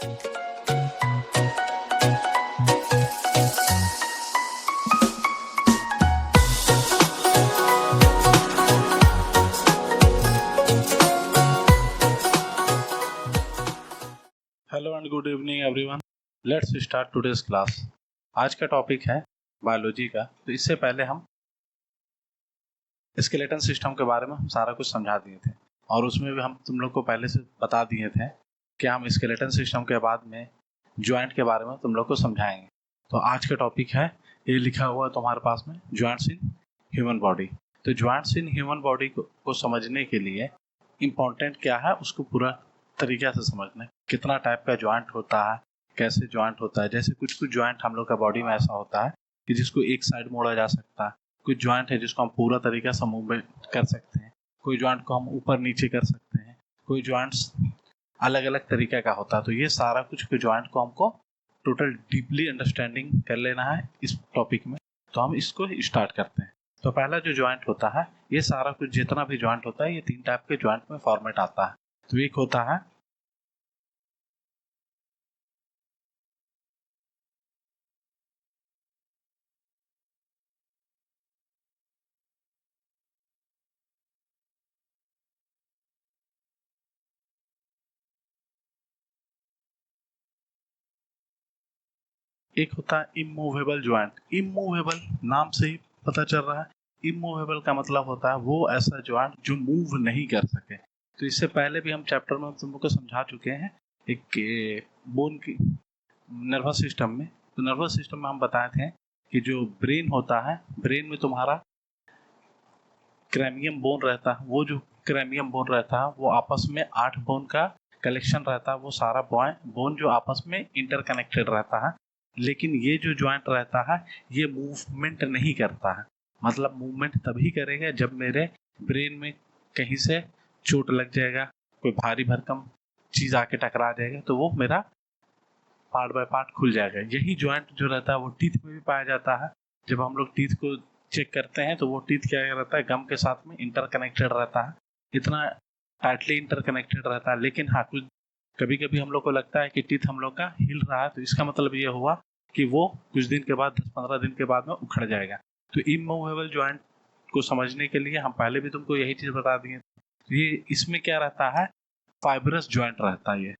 Hello and good evening everyone. Let's start today's class. आज का topic है biology का। तो इससे पहले हम स्केलेटन सिस्टम के बारे में हम सारा कुछ समझा दिए थे और उसमें भी हम तुम लोग को पहले से बता दिए थे कि हम स्केलेटन सिस्टम के बाद में ज्वाइंट के बारे में तुम लोग को समझाएंगे। तो आज का टॉपिक है, ये लिखा हुआ है तुम्हारे पास में, ज्वाइंट्स इन ह्यूमन बॉडी। तो ज्वाइंट्स इन ह्यूमन बॉडी को समझने के लिए इम्पोर्टेंट क्या है उसको पूरा तरीके से समझना है। कितना टाइप का ज्वाइंट होता है, कैसे ज्वाइंट होता है। जैसे कुछ कुछ ज्वाइंट हम लोग का बॉडी में ऐसा होता है कि जिसको एक साइड मोड़ा जा सकता है। कुछ ज्वाइंट है जिसको हम पूरा तरीके से मूवमेंट कर सकते हैं। कोई ज्वाइंट को हम ऊपर नीचे कर सकते हैं। कोई ज्वाइंट्स अलग अलग तरीके का होता है। तो ये सारा कुछ के ज्वाइंट को हमको टोटल डीपली अंडरस्टैंडिंग कर लेना है इस टॉपिक में। तो हम इसको स्टार्ट करते हैं। तो पहला जो ज्वाइंट होता है, ये सारा कुछ जितना भी ज्वाइंट होता है ये 3 टाइप के ज्वाइंट में फॉर्मेट आता है। तो एक होता है एक होता है इमूवेबल ज्वाइंट। इमूवेबल नाम से ही पता चल रहा है। इमूवेबल का मतलब होता है वो ऐसा ज्वाइंट जो मूव नहीं कर सके। तो इससे पहले भी हम चैप्टर में तुम लोग को समझा चुके हैं एक बोन की नर्वस सिस्टम में। तो नर्वस सिस्टम में हम बताए थे कि जो ब्रेन होता है, ब्रेन में तुम्हारा क्रैनियम बोन रहता है। वो जो क्रैनियम बोन रहता है वो आपस में 8 बोन का कलेक्शन रहता है। वो सारा बोन जो आपस में इंटरकनेक्टेड रहता है। लेकिन ये जो ज्वाइंट रहता है ये मूवमेंट नहीं करता है। मतलब मूवमेंट तभी करेगा जब मेरे ब्रेन में कहीं से चोट लग जाएगा, कोई भारी भरकम चीज आके टकरा जाएगा तो वो मेरा पार्ट बाय पार्ट खुल जाएगा। यही ज्वाइंट जो रहता है वो टीथ में भी पाया जाता है। जब हम लोग टीथ को चेक करते हैं तो वो टीथ क्या रहता है, गम के साथ में इंटरकनेक्टेड रहता है। इतना टाइटली इंटरकनेक्टेड रहता है। लेकिन हाँ, कुछ कभी कभी हम लोग को लगता है कि टीथ हम लोग का हिल रहा है, तो इसका मतलब ये हुआ कि वो कुछ दिन के बाद, 10-15 दिन के बाद में उखड़ जाएगा। तो इमूवेबल ज्वाइंट को समझने के लिए हम पहले भी तुमको यही चीज बता दिए। ये इसमें क्या रहता है, फाइब्रस ज्वाइंट रहता है ये।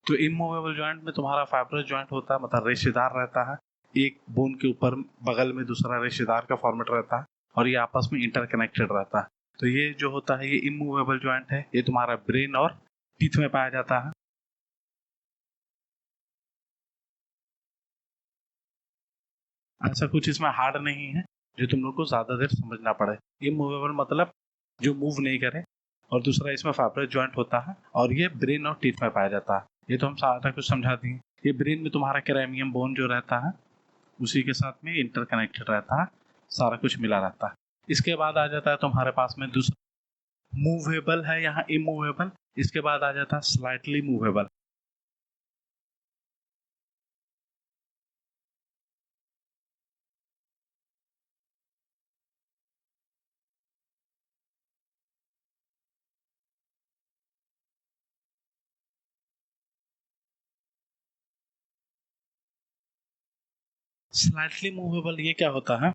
तो इमूवेबल ज्वाइंट में तुम्हारा फाइब्रस ज्वाइंट होता है, मतलब रेशेदार रहता है। एक बोन के ऊपर बगल में दूसरा रेशेदार का फॉर्मेट रहता है और ये आपस में इंटरकनेक्टेड रहता है। तो ये जो होता है ये इमूवेबल ज्वाइंट है। ये तुम्हारा ब्रेन और टीथ में पाया जाता है। ऐसा कुछ इसमें हार्ड नहीं है जो तुम लोग को ज्यादा देर समझना पड़े। इमूवेबल मतलब जो मूव नहीं करे। और दूसरा इसमें फाइब्रस ज्वाइंट होता है और ये ब्रेन और टीथ में पाया जाता है। ये तो हम सारा कुछ समझा दिए। ये ब्रेन में तुम्हारा क्रैनियम बोन जो रहता है उसी के साथ में इंटरकनेक्टेड रहता है, सारा कुछ मिला रहता है। इसके बाद आ जाता है तुम्हारे पास में दूसरा मूवेबल है, यहाँ इमूवेबल। इसके बाद आ जाता है स्लाइटली मूवेबल। स्लाइटली मूवेबल ये क्या होता है,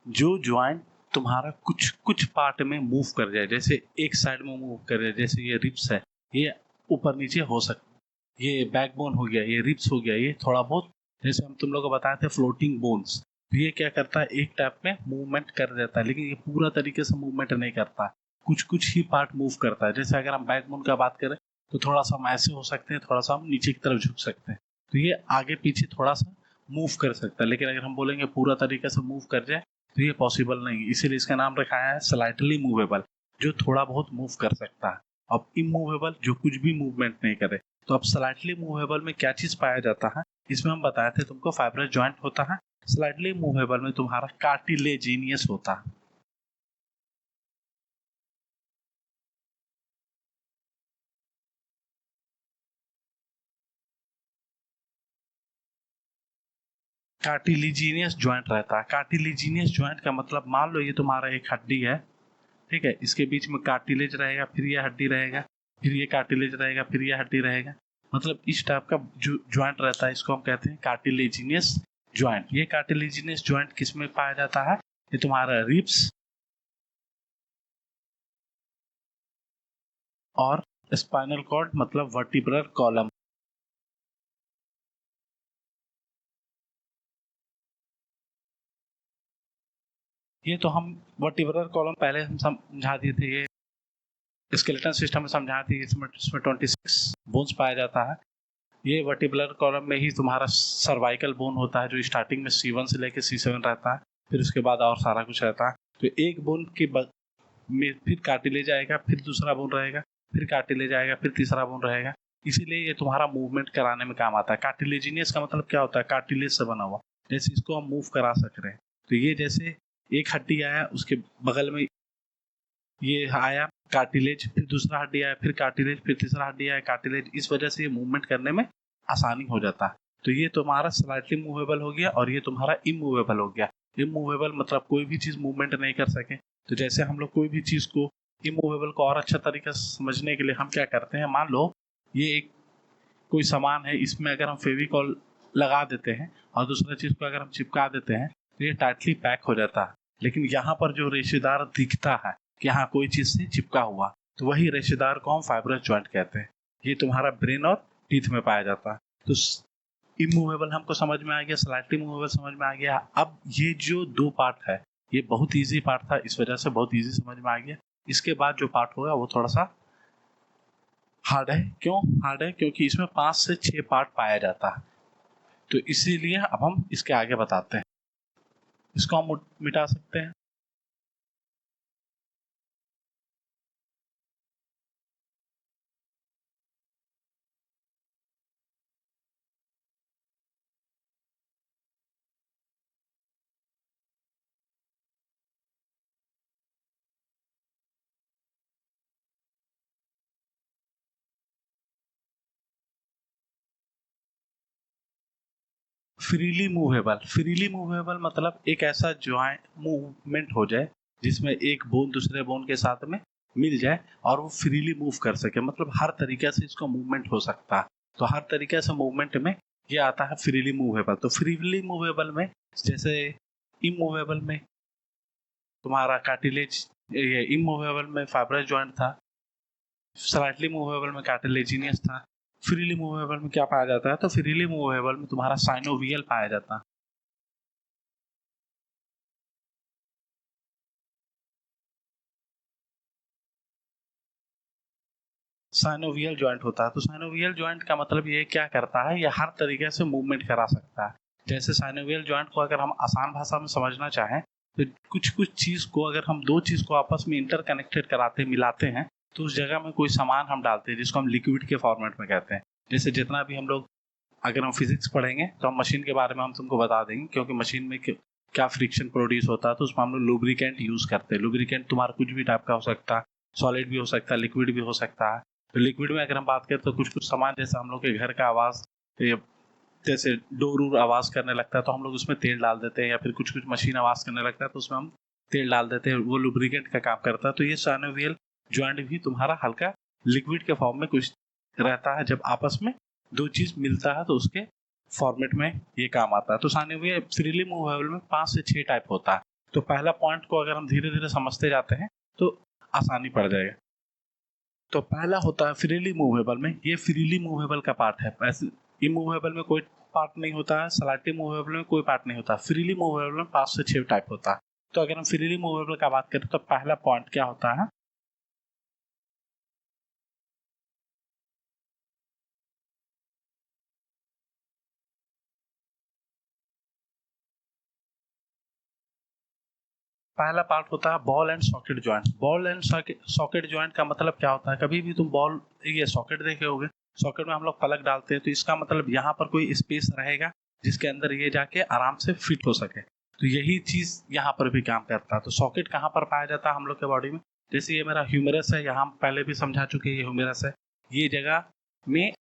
जो ज्वाइंट तुम्हारा कुछ कुछ पार्ट में मूव कर जाए। जैसे एक साइड में मूव कर जाए, जैसे ये रिब्स है, ये ऊपर नीचे हो सकता, ये बैकबोन हो गया, ये रिब्स हो गया, ये थोड़ा बहुत जैसे हम तुम लोग को बताए थे फ्लोटिंग बोन्स। तो ये क्या करता है, एक टाइप में मूवमेंट कर देता है, लेकिन ये पूरा तरीके से मूवमेंट नहीं करता। कुछ कुछ ही पार्ट मूव करता है। जैसे अगर हम बैकबोन का बात करें तो थोड़ा सा हम ऐसे हो सकते हैं, थोड़ा सा हम नीचे की तरफ झुक सकते हैं। तो ये आगे पीछे थोड़ा सा मूव कर सकता है। लेकिन अगर हम बोलेंगे पूरा तरीके से मूव कर जाए तो ये पॉसिबल नहीं। इसीलिए इसका नाम रखा है स्लाइटली मूवेबल, जो थोड़ा बहुत मूव कर सकता है। अब इमूवेबल जो कुछ भी मूवमेंट नहीं करे। तो अब स्लाइटली मूवेबल में क्या चीज पाया जाता है, इसमें हम बताए थे तुमको फाइब्रस ज्वाइंट होता है। स्लाइटली मूवेबल में तुम्हारा कार्टिलेजिनियस होता है। कार्टिलिजीनियस ज्वाइंट रहता है। कार्टिलिजीनियस ज्वाइंट का मतलब, मान लो ये तुम्हारा एक हड्डी है, ठीक है, इसके बीच में कार्टिलेज रहेगा, फिर ये हड्डी रहेगा, फिर ये कार्टिलेज रहेगा, फिर ये हड्डी रहेगा। मतलब इस टाइप का जो ज्वाइंट रहता है इसको हम कहते हैं कार्टिलेजिनियस ज्वाइंट। ये कार्टिलेजिनियस ज्वाइंट किस में पाया जाता है? ये तुम्हारा रिब्स और स्पाइनल कॉर्ड मतलब वर्टिब्रल कॉलम। ये तो हम वर्टिब्रल कॉलम पहले हम समझा दिए थे, ये स्केलेटन सिस्टम में समझा दिए। इसमें 26 बोन्स पाया जाता है। ये वर्टिब्रल कॉलम में ही तुम्हारा सर्वाइकल बोन होता है जो स्टार्टिंग में C1 से लेकर C7 रहता है, फिर उसके बाद और सारा कुछ रहता है। तो एक बोन के में फिर कार्टिलेज आएगा, फिर दूसरा बोन रहेगा, फिर कार्टिलेज आएगा, फिर तीसरा बोन रहेगा। इसीलिए ये तुम्हारा मूवमेंट कराने में काम आता है। कार्टिलेजिनियस का मतलब क्या होता है? कार्टिलेज से बना हुआ, जैसे इसको हम मूव करा सक रहे हैं। तो ये जैसे एक हड्डी आया, उसके बगल में ये आया कार्टिलेज, फिर दूसरा हड्डी आया, फिर कार्टिलेज, फिर तीसरा हड्डी आया कार्टिलेज। इस वजह से ये मूवमेंट करने में आसानी हो जाता है। तो ये तुम्हारा स्लाइटली मूवेबल हो गया और ये तुम्हारा इमूवेबल हो गया। इमूवेबल मतलब कोई भी चीज मूवमेंट नहीं कर सके। तो जैसे हम लोग कोई भी चीज को इमूवेबल को और अच्छा तरीका से समझने के लिए हम क्या करते हैं, मान लो ये एक कोई सामान है, इसमें अगर हम फेविकॉल लगा देते हैं और दूसरा चीज को अगर हम चिपका देते हैं तो ये टाइटली पैक हो जाता है। लेकिन यहाँ पर जो रेशेदार दिखता है कि हाँ कोई चीज से चिपका हुआ, तो वही रेशेदार को हम फाइब्रस ज्वाइंट कहते हैं। ये तुम्हारा ब्रेन और टीथ में पाया जाता है। तो इमूवेबल हमको समझ में आ गया, स्लाइटली मूवेबल समझ में आ गया। अब ये जो दो पार्ट है ये बहुत इजी पार्ट था, इस वजह से बहुत इजी समझ में आ गया। इसके बाद जो पार्ट होगा वो थोड़ा सा हार्ड है। क्यों हार्ड है? क्योंकि इसमें 5 से 6 पार्ट पाया जाता है। तो इसीलिए अब हम इसके आगे बताते हैं। इसको हम मिटा सकते हैं। फ्रीली मूवेबल मतलब एक ऐसा ज्वाइंट मूवमेंट हो जाए जिसमें एक बोन दूसरे बोन के साथ में मिल जाए और वो फ्रीली मूव कर सके। मतलब हर तरीके से इसको मूवमेंट हो सकता है। तो हर तरीके से मूवमेंट में ये आता है फ्रीली मूवेबल। तो फ्रीली मूवेबल में जैसे इमूवेबल में तुम्हारा कार्टिलेज, ये इमूवेबल में फाइब्रस ज्वाइंट था, स्लाइटली मूवेबल में कार्टिलेजिनियस था। फ्रीली मूवेबल में क्या पाया जाता है? तो फ्रीली मूवेबल में तुम्हारा साइनोवियल पाया जाता है। साइनोवियल ज्वाइंट होता है। तो साइनोवियल ज्वाइंट का मतलब ये क्या करता है, ये हर तरीके से मूवमेंट करा सकता है। जैसे साइनोवियल ज्वाइंट को अगर हम आसान भाषा में समझना चाहें तो कुछ कुछ चीज को अगर हम दो चीज को आपस में इंटरकनेक्टेड कराते मिलाते हैं तो उस जगह में कोई सामान हम डालते हैं जिसको हम लिक्विड के फॉर्मेट में कहते हैं। जैसे जितना भी हम लोग अगर हम फिजिक्स पढ़ेंगे तो हम मशीन के बारे में हम तुमको बता देंगे, क्योंकि मशीन में क्या फ्रिक्शन प्रोड्यूस होता है तो उसमें हम लोग लुब्रिकेंट यूज करते हैं। लुब्रिकेंट तुम्हारा कुछ भी टाइप का हो सकता है, सॉलिड भी हो सकता है, लिक्विड भी हो सकता है। तो लिक्विड में अगर हम बात करें तो कुछ कुछ सामान जैसे हम लोग के घर का आवाज, जैसे डोर वूर आवाज करने लगता है तो हम लोग उसमें तेल डाल देते हैं, या फिर कुछ कुछ मशीन आवाज करने लगता है तो उसमें हम तेल डाल देते हैं, वो लुब्रिकेंट का काम करता है। तो ये साइनोवियल ज्वाइंट भी तुम्हारा हल्का लिक्विड के फॉर्म में कुछ रहता है। जब आपस में दो चीज मिलता है तो उसके फॉर्मेट में ये काम आता है। तो साइनोवियल फ्रीली मूवेबल में 5 से 6 टाइप होता है। तो पहला पॉइंट को अगर हम धीरे धीरे समझते जाते हैं तो आसानी पड़ जाएगा। तो पहला होता है फ्रीली मूवेबल में, ये फ्रीली मूवेबल का पार्ट है। वैसे इमूवेबल में कोई पार्ट नहीं होता है, स्लाइटली मूवेबल में कोई पार्ट नहीं होता। फ्रीली मूवेबल में 5 से 6 टाइप होता है। तो अगर हम फ्रीली मूवेबल का बात करें तो पहला पॉइंट क्या होता है, पहला पार्ट होता है ball and socket joint. Ball and socket joint का मतलब क्या होता है, कभी भी तुम बॉल ये सॉकेट देखे होगे, सॉकेट में हम लोग प्लग डालते हैं तो इसका मतलब यहाँ पर कोई स्पेस रहेगा जिसके अंदर ये जाके आराम से फिट हो सके। तो यही चीज यहाँ पर भी काम करता है। तो सॉकेट कहाँ पर पाया जाता है हम लोग के बॉडी में? जैसे ये मेरा ह्यूमरस है, यहाँ पहले भी समझा चुके हैं, ये ह्यूमरस है, ये जगह में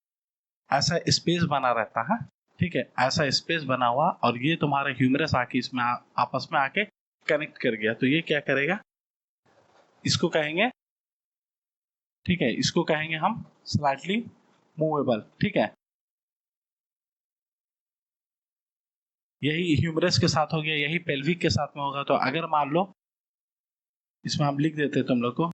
ऐसा स्पेस बना रहता है। ठीक है, ऐसा स्पेस बना हुआ और ये तुम्हारा ह्यूमरस आके इसमें आपस में आके कनेक्ट कर गया। तो ये क्या करेगा, इसको कहेंगे, ठीक है, इसको कहेंगे हम स्लाइटली मूवेबल, ठीक है। यही ह्यूमरस के साथ हो गया, यही पेल्विक के साथ में होगा। तो अगर मान लो इसमें हम लिख देते तुम लोग को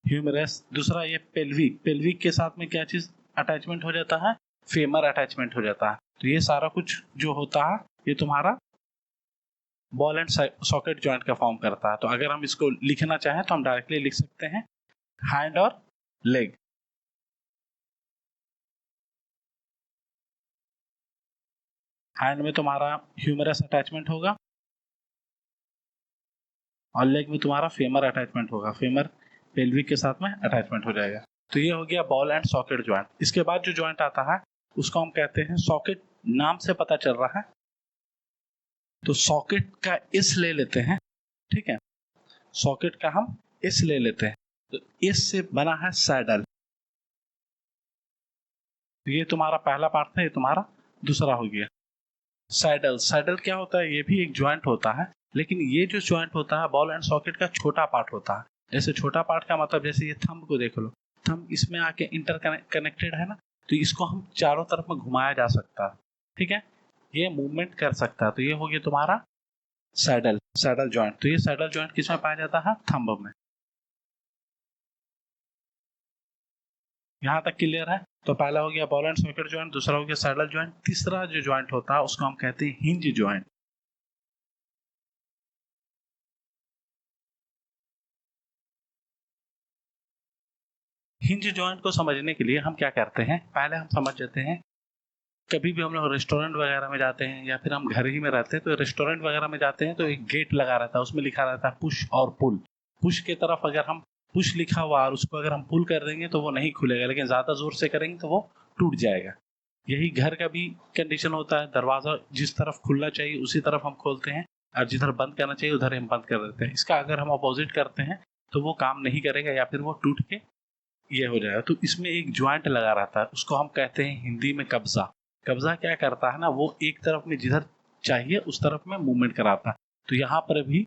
ह्यूमरस, दूसरा ये पेल्विक, पेल्विक के साथ में क्या चीज अटैचमेंट हो जाता है, फेमर अटैचमेंट हो जाता है। तो ये सारा कुछ जो होता है ये तुम्हारा बॉल एंड सॉकेट जॉइंट का फॉर्म करता है। तो अगर हम इसको लिखना चाहें तो हम डायरेक्टली लिख सकते हैं हैंड और लेग। हैंड में तुम्हारा ह्यूमरस अटैचमेंट होगा और लेग में तुम्हारा फेमर अटैचमेंट होगा, फेमर पेल्विक के साथ में अटैचमेंट हो जाएगा। तो ये हो गया बॉल एंड सॉकेट जॉइंट। इसके बाद जो जॉइंट आता है उसको हम कहते हैं सॉकेट, नाम से पता चल रहा है। तो सॉकेट का इस ले लेते हैं, ठीक है, सॉकेट का हम इस ले लेते हैं। तो इस से बना है सैडल। तो ये तुम्हारा पहला पार्ट था, ये तुम्हारा दूसरा हो गया सैडल। सैडल क्या होता है, ये भी एक जॉइंट होता है, लेकिन ये जो जॉइंट होता है बॉल एंड सॉकेट का छोटा पार्ट होता है। जैसे छोटा पार्ट का मतलब, जैसे ये थंब को देख लो, थंब इसमें आके इंटर कनेक्टेड है ना, तो इसको हम चारों तरफ में घुमाया जा सकता है, ठीक है, ये मूवमेंट कर सकता है। तो ये हो गया तुम्हारा सैडल, सैडल जॉइंट। तो ये सैडल जॉइंट किसमें पाया जाता है, थंब में। यहाँ तक क्लियर है। तो पहला हो गया बॉल एंड सॉकेट जॉइंट, दूसरा हो गया सैडल जॉइंट, तीसरा जो जॉइंट होता है उसको हम कहते हैं हिंज जॉइंट। हिंज जॉइंट को समझने के लिए हम क्या करते हैं, पहले हम समझ जाते हैं, कभी भी हम लोग रेस्टोरेंट वगैरह में जाते हैं या फिर हम घर ही में रहते हैं, तो रेस्टोरेंट वगैरह में जाते हैं तो एक गेट लगा रहता है, उसमें लिखा रहता है पुश और पुल। पुश की तरफ अगर हम पुश लिखा हुआ और उसको अगर हम पुल कर देंगे तो वो नहीं खुलेगा, लेकिन ज्यादा जोर से करेंगे तो वो टूट जाएगा। यही घर का भी कंडीशन होता है, दरवाजा जिस तरफ खुलना चाहिए उसी तरफ हम खोलते हैं और जिधर बंद करना चाहिए उधर हम बंद कर देते हैं। इसका अगर हम अपोजिट करते हैं तो वो काम नहीं करेगा या फिर वो टूट के ये हो जाएगा। तो इसमें एक ज्वाइंट लगा रहता है, उसको हम कहते हैं हिंदी में कब्जा। कब्जा क्या करता है ना, वो एक तरफ में जिधर चाहिए उस तरफ में मूवमेंट कराता है। तो यहाँ पर भी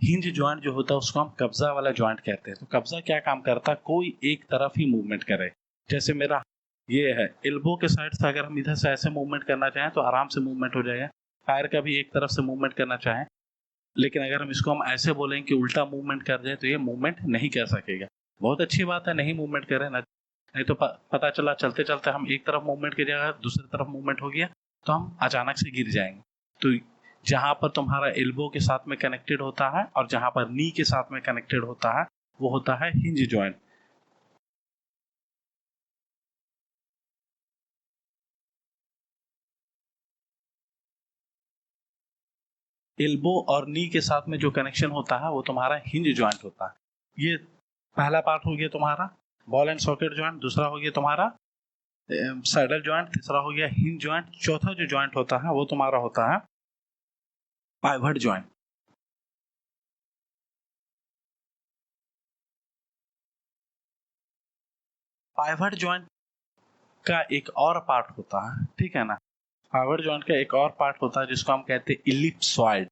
हिंज ज्वाइंट जो होता है उसको हम कब्जा वाला ज्वाइंट कहते हैं। तो कब्जा क्या काम करता है, कोई एक तरफ ही मूवमेंट करे। जैसे मेरा ये है एल्बो के साइड से, अगर हम इधर से ऐसे मूवमेंट करना चाहें तो आराम से मूवमेंट हो जाएगा। पैर का भी एक तरफ से मूवमेंट करना चाहें, लेकिन अगर हम इसको हम ऐसे बोलेंगे कि उल्टा मूवमेंट कर जाए तो ये मूवमेंट नहीं कर सकेगा। बहुत अच्छी बात है, नहीं मूवमेंट करें ना, नहीं तो पता चला चलते चलते हम एक तरफ मूवमेंट की जगह दूसरी तरफ मूवमेंट हो गया तो हम अचानक से गिर जाएंगे। तो जहां पर तुम्हारा एल्बो के साथ में कनेक्टेड होता है और जहां पर नी के साथ में कनेक्टेड होता है वो होता है हिंज जॉइंट। एल्बो और नी के साथ में जो कनेक्शन होता है वो तुम्हारा हिंज जॉइंट होता है। ये पहला पार्ट हो गया तुम्हारा बॉल एंड सॉकेट जॉइंट, दूसरा हो गया तुम्हारा सैडल जॉइंट, तीसरा हो गया हिंज जॉइंट, चौथा जो जॉइंट होता है वो तुम्हारा होता है पाइवट जॉइंट। पाइवट जॉइंट का एक और पार्ट होता है, ठीक है ना, पाइवट जॉइंट का एक और पार्ट होता है जिसको हम कहते हैं इलिप्सॉइड।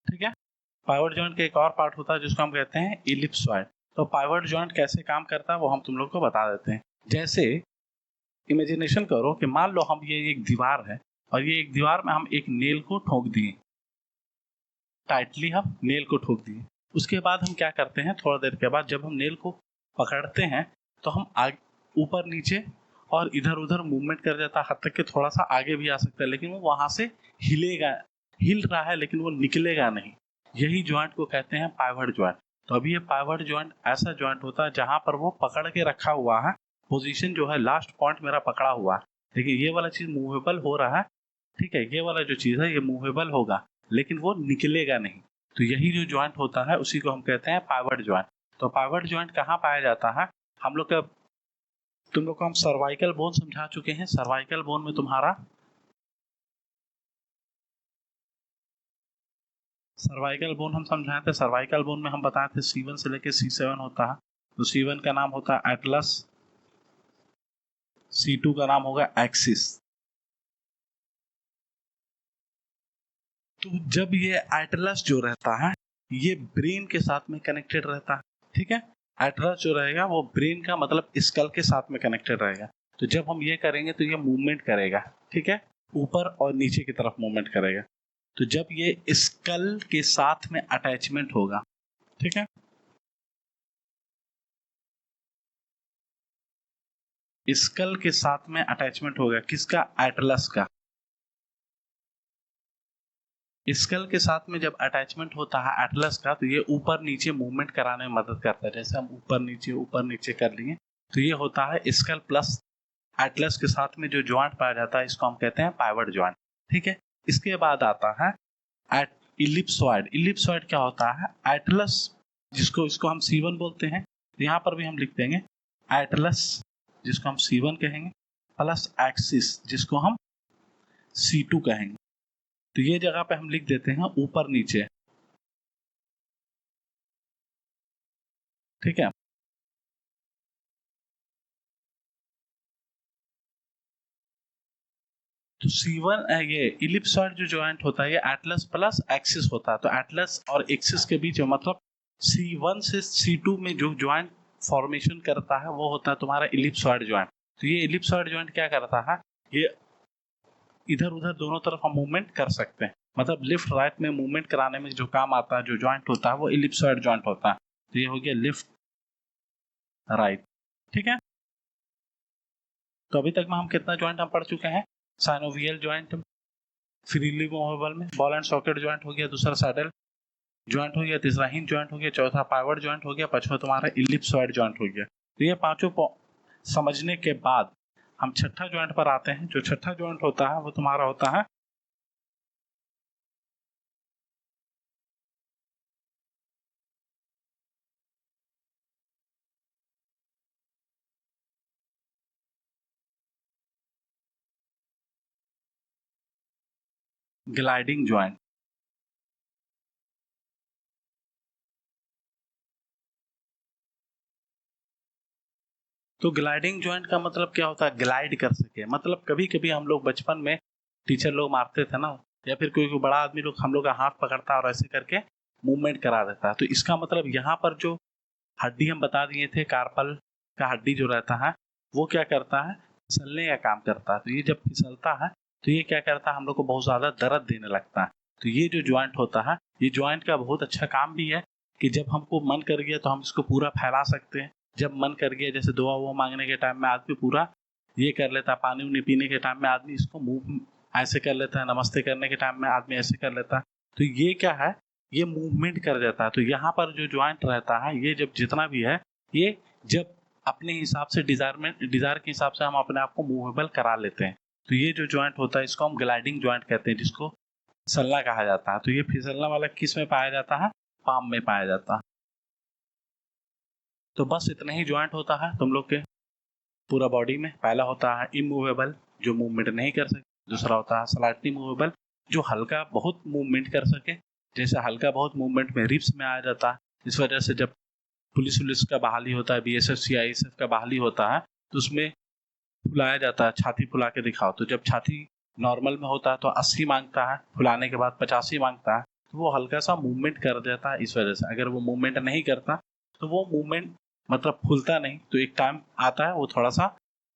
ठीक है, पाइवट जॉइंट का एक और पार्ट होता है जिसको हम कहते हैं इलिप्सॉइड। तो पाइवट जॉइंट कैसे काम करता है वो हम तुम लोग को बता देते हैं। जैसे इमेजिनेशन करो कि मान लो हम ये एक दीवार है और ये एक दीवार में हम एक नेल को ठोक दिए, टाइटली हम नेल को ठोक दिए। उसके बाद हम क्या करते हैं, थोड़ा देर के बाद जब हम नेल को पकड़ते हैं तो हम ऊपर नीचे और इधर उधर मूवमेंट कर जाता है, हद तक कि थोड़ा सा आगे भी आ सकता है, लेकिन वो वहां से हिलेगा, हिल रहा है लेकिन वो निकलेगा नहीं। यही ज्वाइंट को कहते हैं पाइवट ज्वाइंट। तो अभी ये पाइवट ज्वाइंट ऐसा ज्वाइंट होता है जहां पर वो पकड़ के रखा हुआ है, पोजीशन जो है लास्ट पॉइंट मेरा पकड़ा हुआ है। देखिए ये वाला चीज मूवेबल हो रहा है, ठीक है, ये वाला जो चीज है ये मूवेबल होगा लेकिन वो निकलेगा नहीं। तो यही जो ज्वाइंट होता है उसी को हम कहते हैं पाइवट ज्वाइंट। तो पाइवट ज्वाइंट कहाँ पाया जाता है, हम लोग का तुम लोग को हम सर्वाइकल बोन समझा चुके हैं। सर्वाइकल बोन में तुम्हारा सर्वाइकल बोन हम समझाए थे, सर्वाइकल बोन में हम बताए थे C1 से लेके C7 होता है। तो C1 का नाम होता है एटलस, C2 का नाम होगा एक्सिस। तो जब ये एटलस जो रहता है ये ब्रेन के साथ में कनेक्टेड रहता है, ठीक है। एटलस जो रहेगा वो ब्रेन का मतलब स्कल के साथ में कनेक्टेड रहेगा। तो जब हम ये करेंगे तो ये मूवमेंट करेगा, ठीक है, ऊपर और नीचे की तरफ मूवमेंट करेगा। तो जब ये स्कल के साथ में अटैचमेंट होगा, ठीक है, स्कल के साथ में अटैचमेंट होगा किसका, एटलस का। स्कल के साथ में जब अटैचमेंट होता है एटलस का तो ये ऊपर नीचे मूवमेंट कराने में मदद करता है। जैसे हम ऊपर नीचे कर लिए तो ये होता है स्कल प्लस एटलस के साथ में जो जॉइंट पाया जाता है इसको हम कहते हैं पाइवट जॉइंट, ठीक है। इसके बाद आता है एट इलिप्सॉइड। इलिप्सॉइड क्या होता है, एटलस जिसको इसको हम C1 बोलते हैं, तो यहाँ पर भी हम लिख देंगे एटलस जिसको हम C1 कहेंगे प्लस एक्सिस जिसको हम C2 कहेंगे। तो ये जगह पे हम लिख देते हैं ऊपर नीचे, ठीक है। तो C1 ये इलिप्सॉइड जो जॉइंट होता है ये एटलस प्लस एक्सिस होता है। तो एटलस और एक्सिस के बीच मतलब C1 से C2 में जो जॉइंट फॉर्मेशन करता है वो होता है तुम्हारा इलिप्सॉइड जॉइंट। तो ये इलिप्सॉइड जॉइंट क्या करता है, ये इधर उधर दोनों तरफ हम मूवमेंट कर सकते हैं। मतलब लेफ्ट राइट में मूवमेंट कराने में जो काम आता है, जो जॉइंट होता है वो इलिप्सॉइड जॉइंट होता है। तो ये हो गया लेफ्ट राइट, ठीक है। तो अभी तक में हम कितना जॉइंट हम पढ़ चुके हैं, साइनोवियल जॉइंट, फ्रीली मूवेबल में बॉल एंड सॉकेट जॉइंट हो गया, दूसरा सैडल जॉइंट हो गया, तीसरा हिंज जॉइंट हो गया, चौथा पाइवट जॉइंट हो गया, पांचवा तुम्हारा इलिप्सॉइड जॉइंट हो गया। तो ये पांचों समझने के बाद हम छठा जॉइंट पर आते हैं। जो छठा जॉइंट होता है वो तुम्हारा होता है ग्लाइडिंग जॉइंट। तो ग्लाइडिंग जॉइंट का मतलब क्या होता है, ग्लाइड कर सके। मतलब कभी कभी हम लोग बचपन में टीचर लोग मारते थे ना, या फिर कोई बड़ा आदमी लोग हम लोग का हाथ पकड़ता है और ऐसे करके मूवमेंट करा देता है। तो इसका मतलब यहाँ पर जो हड्डी हम बता दिए थे, कार्पल का हड्डी जो रहता है वो क्या करता है, फिसलने का काम करता है। तो ये जब फिसलता है तो ये क्या करता है, हम लोग को बहुत ज्यादा दर्द देने लगता है। तो ये जो ज्वाइंट होता है ये ज्वाइंट का बहुत अच्छा काम भी है कि जब हमको मन कर गया तो हम इसको पूरा फैला सकते हैं। जब मन कर गया, जैसे दुआ वो मांगने के टाइम में आदमी पूरा ये कर लेता है, पानी उनी पीने के टाइम में आदमी इसको मूव ऐसे कर लेता है, नमस्ते करने के टाइम में आदमी ऐसे कर लेता है। तो ये क्या है, ये मूवमेंट कर जाता है। तो यहाँ पर जो ज्वाइंट रहता है ये जब जितना भी है ये जब अपने हिसाब से डिजायर के हिसाब से हम अपने आप को मूवेबल करा लेते हैं। तो ये जो ज्वाइंट होता है इसको हम ग्लाइडिंग ज्वाइंट कहते हैं, जिसको फिसलना कहा जाता है। तो ये फिसलना वाला किस में पाया जाता है, पाम में पाया जाता है। तो बस इतना ही ज्वाइंट होता है तुम लोग के पूरा बॉडी में। पहला होता है इमूवेबल जो मूवमेंट नहीं कर सके, दूसरा होता है स्लाइटली मूवेबल जो हल्का बहुत मूवमेंट कर सके। जैसे हल्का बहुत मूवमेंट में रिप्स में आ जाता है। इस वजह से जब पुलिस का बहाली होता है, BSF CISF का बहाली होता है तो उसमें फुलाया जाता है, छाती फुला के दिखाओ। तो जब छाती नॉर्मल में होता है तो 80 मांगता है, फुलाने के बाद 85 मांगता है। तो वो हल्का सा मूवमेंट कर देता है। इस वजह से अगर वो मूवमेंट नहीं करता तो वो मूवमेंट मतलब फूलता नहीं, तो एक टाइम आता है वो थोड़ा सा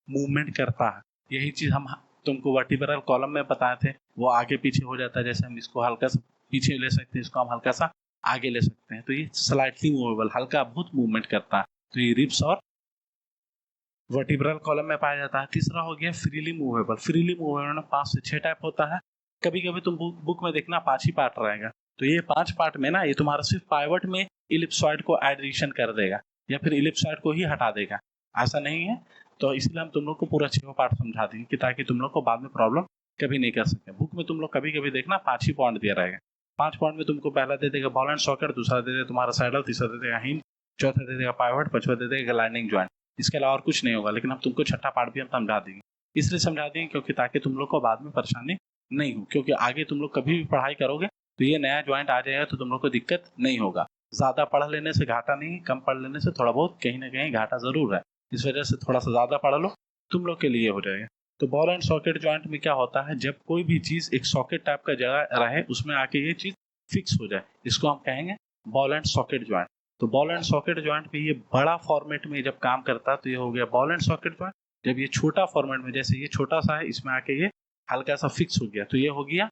मूवमेंट करता है। यही चीज हम तुमको वर्टिब्रल कॉलम में बताए थे, वो आगे पीछे हो जाता है। जैसे हम इसको हल्का सा पीछे ले सकते हैं, इसको हम हल्का सा आगे ले सकते हैं। तो ये स्लाइटली मूवेबल, हल्का बहुत मूवमेंट करता है। तो ये रिब्स और वर्टिब्रल कॉलम में पाया जाता है। तीसरा हो गया फ्रीली मूवेबल। फ्रीली मूवेबल में 5 से 6 टाइप होता है। कभी कभी तुम बुक में देखना 5 ही पार्ट रहेगा। तो ये 5 पार्ट में ना ये तुम्हारा सिर्फ पाइवट में इलिप्सॉइड को एडिशन कर देगा या फिर इलिप्सॉइड को ही हटा देगा, ऐसा नहीं है। तो इसलिए हम तुम लोग को पूरा 6 पार्ट समझा देंगे कि ताकि तुम लोग को बाद में प्रॉब्लम कभी नहीं कर सके। बुक में तुम लोग कभी कभी देखना 5 ही पॉइंट दिया रहेगा। 5 पॉइंट में तुमको पहला दे देगा बॉल एंड सॉकेट, दूसरा दे देगा तुम्हारा सैडल, तीसरा दे देगा हिंज, चौथा दे देगा पाइवट, पांचवा दे देगा ग्लाइडिंग ज्वाइंट। इसके अलावा और कुछ नहीं होगा। लेकिन हम तुमको छठा पार्ट भी हम समझा देंगे। इसलिए समझा देंगे क्योंकि ताकि तुम लोग को बाद में परेशानी नहीं हो, क्योंकि आगे तुम लोग कभी भी पढ़ाई करोगे तो ये नया ज्वाइंट आ जाएगा तो तुम लोग को दिक्कत नहीं होगा। ज्यादा पढ़ लेने से घाटा नहीं, कम पढ़ लेने से थोड़ा बहुत कहीं ना कहीं घाटा जरूर है। इस वजह से थोड़ा सा ज्यादा पढ़ लो तुम लोग के लिए हो जाएगा। तो बॉल एंड सॉकेट जॉइंट में क्या होता है, जब कोई भी चीज एक सॉकेट टाइप का जगह रहे उसमें आके ये चीज फिक्स हो जाए, इसको हम कहेंगे बॉल एंड सॉकेट जॉइंट। तो बॉल एंड सॉकेट जॉइंट में ये बड़ा फॉर्मेट में जब काम करता है तो ये हो गया बॉल एंड सॉकेट जॉइंट। जब ये छोटा फॉर्मेट में, जैसे ये छोटा सा है, इसमें आके ये हल्का सा फिक्स हो गया तो ये हो गया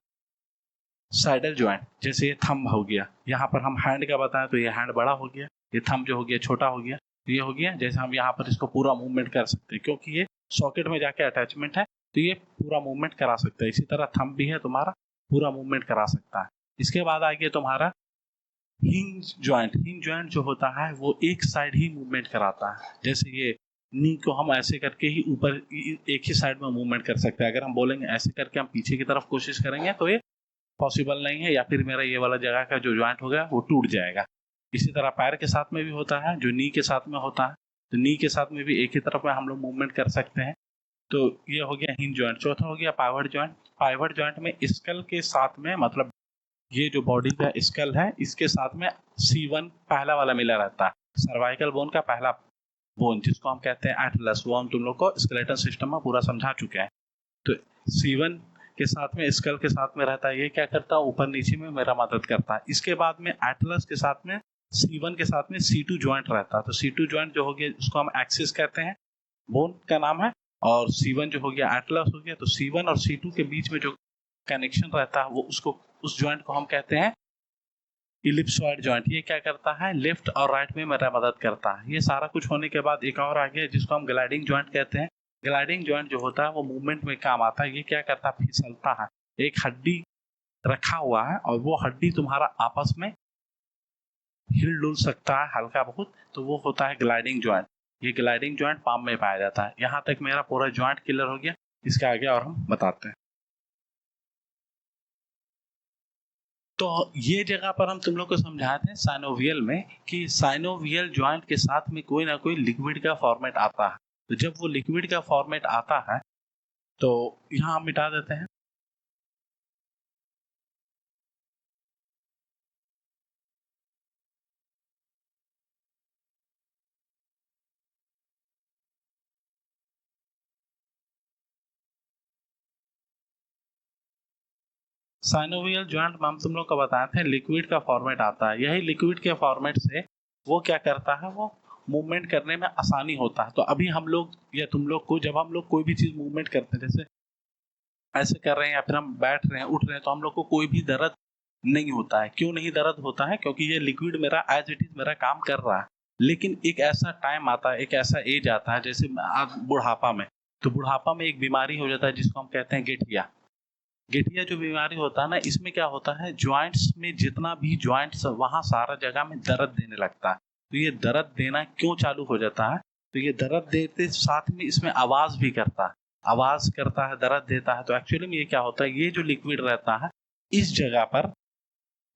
साइडल जॉइंट। जैसे ये थंब हो गया, यहाँ पर हम हैंड का बताएं तो ये हैंड बड़ा हो गया, ये थंब जो हो गया छोटा हो गया, तो ये हो गया। जैसे हम यहाँ पर इसको पूरा मूवमेंट कर सकते हैं क्योंकि ये सॉकेट में जाके अटैचमेंट है तो ये पूरा मूवमेंट करा सकता है। इसी तरह थंब भी है तुम्हारा, पूरा मूवमेंट करा सकता है। इसके बाद आ गया तुम्हारा हिंज जॉइंट। हिंज जॉइंट जो होता है वो एक साइड ही मूवमेंट कराता है। जैसे ये नी को हम ऐसे करके ही ऊपर एक ही साइड में मूवमेंट कर सकते हैं। अगर हम बोलेंगे ऐसे करके हम पीछे की तरफ कोशिश करेंगे तो ये पॉसिबल नहीं है, या फिर मेरा ये वाला जगह का जो जॉइंट हो गया वो टूट जाएगा। इसी तरह पैर के साथ में भी होता है, जो नी के साथ में होता है, तो नी के साथ में भी एक ही तरफ में हम लोग मूवमेंट कर सकते हैं। तो ये हो गया हिंज जॉइंट। चौथा हो गया पाइवट जॉइंट। पाइवट जॉइंट में स्कल के साथ में, मतलब ये जो बॉडी का स्कल है इसके साथ में C1 पहला वाला मिला रहता है, सर्वाइकल बोन का पहला बोन जिसको हम कहते हैं एटलस। वो हम तुम लोग को स्केलेटन सिस्टम में पूरा समझा चुके हैं। तो C1 के साथ में, स्कल के साथ में रहता है, ये क्या करता है ऊपर नीचे में मेरा मदद करता है। इसके बाद में एटलस के साथ में C1 के साथ में C2 जॉइंट रहता है। तो C2 जॉइंट जो हो गया उसको हम एक्सिस कहते हैं, बोन का नाम है, और C1 जो हो गया एटलस हो गया। तो C1 और C2 के बीच में जो कनेक्शन रहता है वो उसको, उस जॉइंट को हम कहते हैं इलिप्सॉइड जॉइंट। ये क्या करता है, लेफ्ट और राइट में मेरा मदद करता है। ये सारा कुछ होने के बाद एक और आ गया जिसको हम ग्लाइडिंग जॉइंट कहते हैं। ग्लाइडिंग जॉइंट जो होता है वो मूवमेंट में काम आता है। ये क्या करता है, फिसलता है। एक हड्डी रखा हुआ है और वो हड्डी तुम्हारा आपस में हिल डुल सकता है हल्का बहुत, तो वो होता है ग्लाइडिंग जॉइंट। ये ग्लाइडिंग जॉइंट पाम में पाया जाता है। यहाँ तक मेरा पूरा जॉइंट क्लियर हो गया। इसके आगे और हम बताते हैं। तो ये जगह पर हम तुम लोग को समझाए थे साइनोवियल में कि साइनोवियल जॉइंट के साथ में कोई ना कोई लिक्विड का फॉर्मेट आता है। तो जब वो लिक्विड का फॉर्मेट आता है तो यहाँ हम मिटा देते हैं। साइनोवियल जॉइंट में हम तुम लोग को बताए थे लिक्विड का फॉर्मेट आता है। यही लिक्विड के फॉर्मेट से वो क्या करता है, वो मूवमेंट करने में आसानी होता है। तो अभी हम लोग या तुम लोग को जब हम लोग कोई भी चीज मूवमेंट करते हैं, जैसे ऐसे कर रहे हैं या फिर हम बैठ रहे हैं उठ रहे हैं, तो हम लोग को कोई भी दर्द नहीं होता है। क्यों नहीं दर्द होता है, क्योंकि ये लिक्विड मेरा एज इट इज मेरा काम कर रहा है। लेकिन एक ऐसा टाइम आता है, एक ऐसा एज आता है, जैसे आज बुढ़ापा में, तो बुढ़ापा में एक बीमारी हो जाता है जिसको हम कहते हैं गेठिया। गेठिया जो बीमारी होता है ना, इसमें क्या होता है, ज्वाइंट्स में जितना भी ज्वाइंट्स वहां सारा जगह में दर्द देने लगता है। तो ये दर्द देना क्यों चालू हो जाता है, तो ये दर्द देते साथ में इसमें आवाज भी करता है, आवाज करता है, दर्द देता है। तो एक्चुअली में ये क्या होता है, ये जो लिक्विड रहता है इस जगह पर,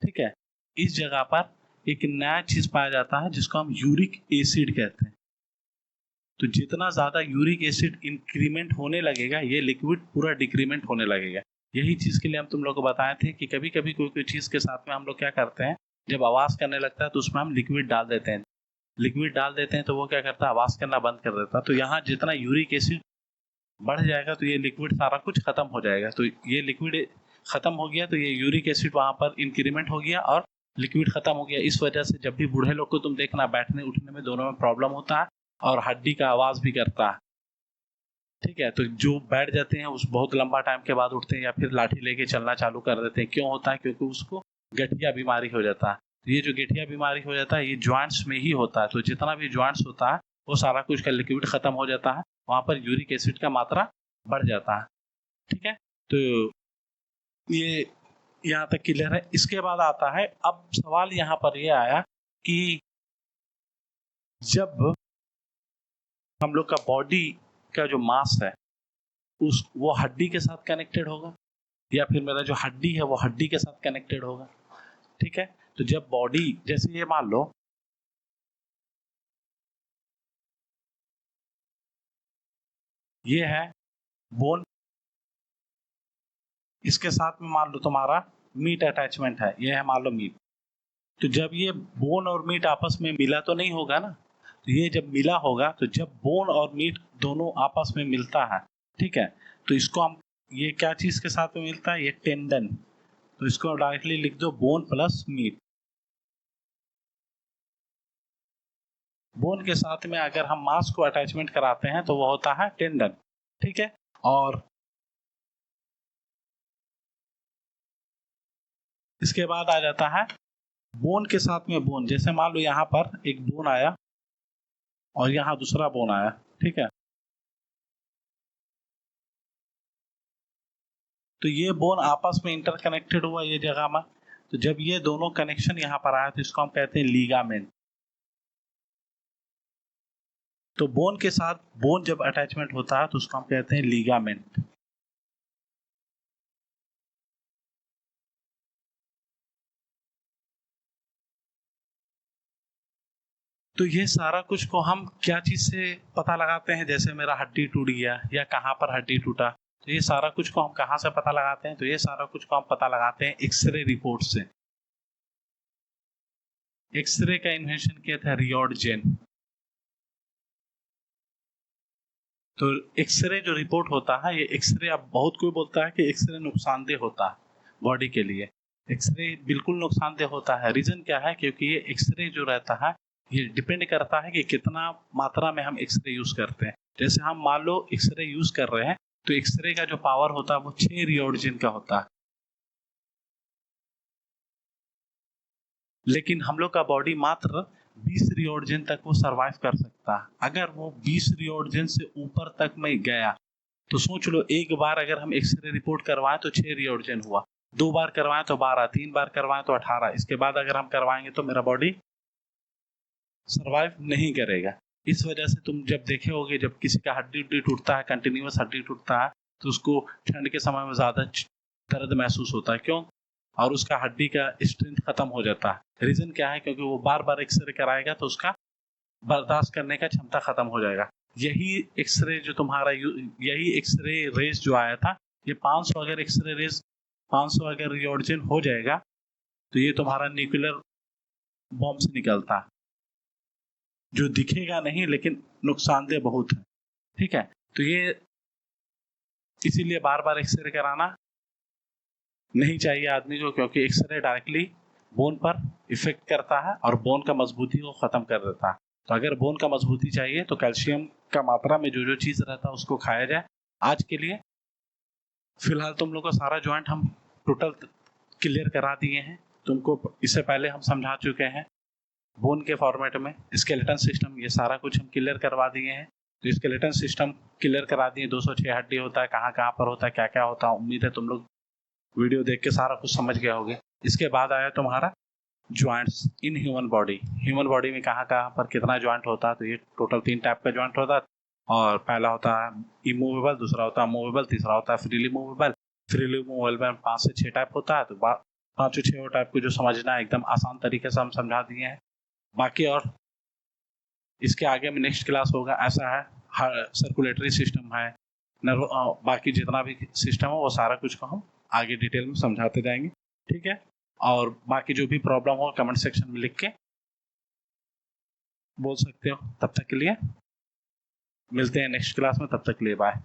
ठीक है, इस जगह पर एक नया चीज पाया जाता है जिसको हम यूरिक एसिड कहते हैं। तो जितना ज्यादा यूरिक एसिड इंक्रीमेंट होने लगेगा ये लिक्विड पूरा डिक्रीमेंट होने लगेगा। यही चीज के लिए हम तुम लोग को बताए थे कि कभी कभी कोई कोई चीज के साथ में हम लोग क्या करते हैं, जब आवाज करने लगता है तो उसमें हम लिक्विड डाल देते हैं। लिक्विड डाल देते हैं तो वो क्या करता है, आवाज करना बंद कर देता है। तो यहाँ जितना यूरिक एसिड बढ़ जाएगा तो ये लिक्विड सारा कुछ खत्म हो जाएगा। तो ये लिक्विड खत्म हो गया तो ये यूरिक एसिड वहां पर इंक्रीमेंट हो गया और लिक्विड खत्म हो गया। इस वजह से जब भी बूढ़े लोग को तुम देखना बैठने उठने में दोनों में प्रॉब्लम होता है और हड्डी का आवाज भी करता है, ठीक है। तो जो बैठ जाते हैं उस बहुत लंबा टाइम के बाद उठते हैं या फिर लाठी लेके चलना चालू कर देते हैं, क्यों होता है, क्योंकि उसको गठिया बीमारी हो जाता है। तो ये जो गठिया बीमारी हो जाता है ये ज्वाइंट्स में ही होता है। तो जितना भी ज्वाइंट्स होता है वो सारा कुछ का लिक्विड खत्म हो जाता है, वहां पर यूरिक एसिड का मात्रा बढ़ जाता है, ठीक है। तो ये यहाँ तक क्लियर है। इसके बाद आता है, अब सवाल यहाँ पर ये आया कि जब हम लोग का बॉडी का जो मास है उस वो हड्डी के साथ कनेक्टेड होगा या फिर मेरा जो हड्डी है वो हड्डी के साथ कनेक्टेड होगा, ठीक है। तो जब बॉडी, जैसे ये मान लो ये है बोन, इसके साथ में मान लो तुम्हारा मीट अटैचमेंट है, ये है मान लो मीट। तो जब ये बोन और मीट आपस में मिला तो नहीं होगा ना, तो ये जब मिला होगा, तो जब बोन और मीट दोनों आपस में मिलता है, ठीक है, तो इसको हम, ये क्या चीज के साथ में मिलता है, ये टेंडन, तो इसको डायरेक्टली लिख दो बोन प्लस मीट। बोन के साथ में अगर हम मांस को अटैचमेंट कराते हैं तो वो होता है टेंडन, ठीक है। और इसके बाद आ जाता है बोन के साथ में बोन, जैसे मान लो यहाँ पर एक बोन आया और यहाँ दूसरा बोन आया, ठीक है, तो ये बोन आपस में इंटरकनेक्टेड हुआ ये जगह में, तो जब ये दोनों कनेक्शन यहाँ पर आया तो इसको हम कहते हैं लीगामेंट। तो बोन के साथ बोन जब अटैचमेंट होता है तो उसको हम कहते हैं लीगामेंट। तो ये सारा कुछ को हम क्या चीज से पता लगाते हैं, जैसे मेरा हड्डी टूट गया या कहाँ पर हड्डी टूटा, तो ये सारा कुछ को हम कहाँ से पता लगाते हैं, तो ये सारा कुछ को हम पता लगाते हैं एक्सरे रिपोर्ट से। एक्सरे का इन्वेंशन किया था रियॉर्डजेन। तो एक्सरे जो रिपोर्ट होता है, ये एक्सरे, अब बहुत कोई बोलता है कि एक्सरे नुकसानदेह होता है बॉडी के लिए। एक्सरे बिल्कुल नुकसानदेह होता है। रीजन क्या है, क्योंकि ये एक्सरे जो रहता है ये डिपेंड करता है कि कितना मात्रा में हम एक्सरे यूज करते हैं। जैसे हम मान लो एक्सरे यूज कर रहे हैं तो एक्सरे का जो पावर होता है वो 6 रियोडजिन का होता है, लेकिन हम लोग का बॉडी मात्र 20 रियोडजिन तक वो सरवाइव कर सकता है। अगर वो 20 रियोडजिन से ऊपर तक में गया तो सोच लो, एक बार अगर हम एक्सरे रिपोर्ट करवाएं तो 6 रियोडजिन हुआ, 2 बार करवाएं तो 12, 3 बार करवाएं तो 18, इसके बाद अगर हम करवाएंगे तो मेरा बॉडी सरवाइव नहीं करेगा। इस वजह से तुम जब देखे होगे, जब किसी का हड्डी उड्डी टूटता है, कंटिन्यूअस हड्डी टूटता है, तो उसको ठंड के समय में ज्यादा दर्द महसूस होता है। क्यों? और उसका हड्डी का स्ट्रेंथ खत्म हो जाता है। रीजन क्या है? क्योंकि वो बार बार एक्सरे कराएगा तो उसका बर्दाश्त करने का क्षमता खत्म हो जाएगा। यही एक्सरे जो तुम्हारा यही एक्सरे रेस जो आया था, ये 500 अगर एक्सरे रेस 500 अगर रियोडजिन हो जाएगा तो ये तुम्हारा न्यूक्लियर बॉम्ब से निकलता है, जो दिखेगा नहीं लेकिन नुकसानदेह बहुत है, ठीक है। तो ये इसीलिए बार बार एक्सरे कराना नहीं चाहिए आदमी को, क्योंकि एक्सरे डायरेक्टली बोन पर इफेक्ट करता है और बोन का मजबूती को खत्म कर देता है। तो अगर बोन का मजबूती चाहिए तो कैल्शियम का मात्रा में जो जो चीज रहता है उसको खाया जाए। आज के लिए फिलहाल तुम लोग का सारा ज्वाइंट हम टोटल क्लियर करा दिए हैं। तुमको इससे पहले हम समझा चुके हैं बोन के फॉर्मेट में स्केलेटन सिस्टम, ये सारा कुछ हम क्लियर करवा दिए हैं। तो स्केलेटन सिस्टम क्लियर करा दिए, 206 हड्डी होता है, कहाँ कहाँ पर होता है, क्या क्या होता है। उम्मीद है तुम लोग वीडियो देख के सारा कुछ समझ गए होगे। इसके बाद आया तुम्हारा joints in human body. Human body में कहाँ कहाँ पर कितना ज्वाइंट होता है, तो ये टोटल 3 टाइप का ज्वाइंट होता है। और पहला होता है इमूवेबल, दूसरा होता है मूवेबल, तीसरा होता है फ्रीली मूवेबल। फ्रीली मूवेबल में 5 से 6 टाइप होता है। तो 5 से 6 टाइप को जो समझना है एकदम आसान तरीके से हम समझा दिए हैं। बाकी और इसके आगे में नेक्स्ट क्लास होगा, ऐसा है सर्कुलेटरी सिस्टम है, नर्व, बाकी जितना भी सिस्टम है वो सारा कुछ को हम आगे डिटेल में समझाते जाएंगे, ठीक है। और बाकी जो भी प्रॉब्लम हो कमेंट सेक्शन में लिख के बोल सकते हो। तब तक के लिए मिलते हैं नेक्स्ट क्लास में, तब तक के लिए बाय।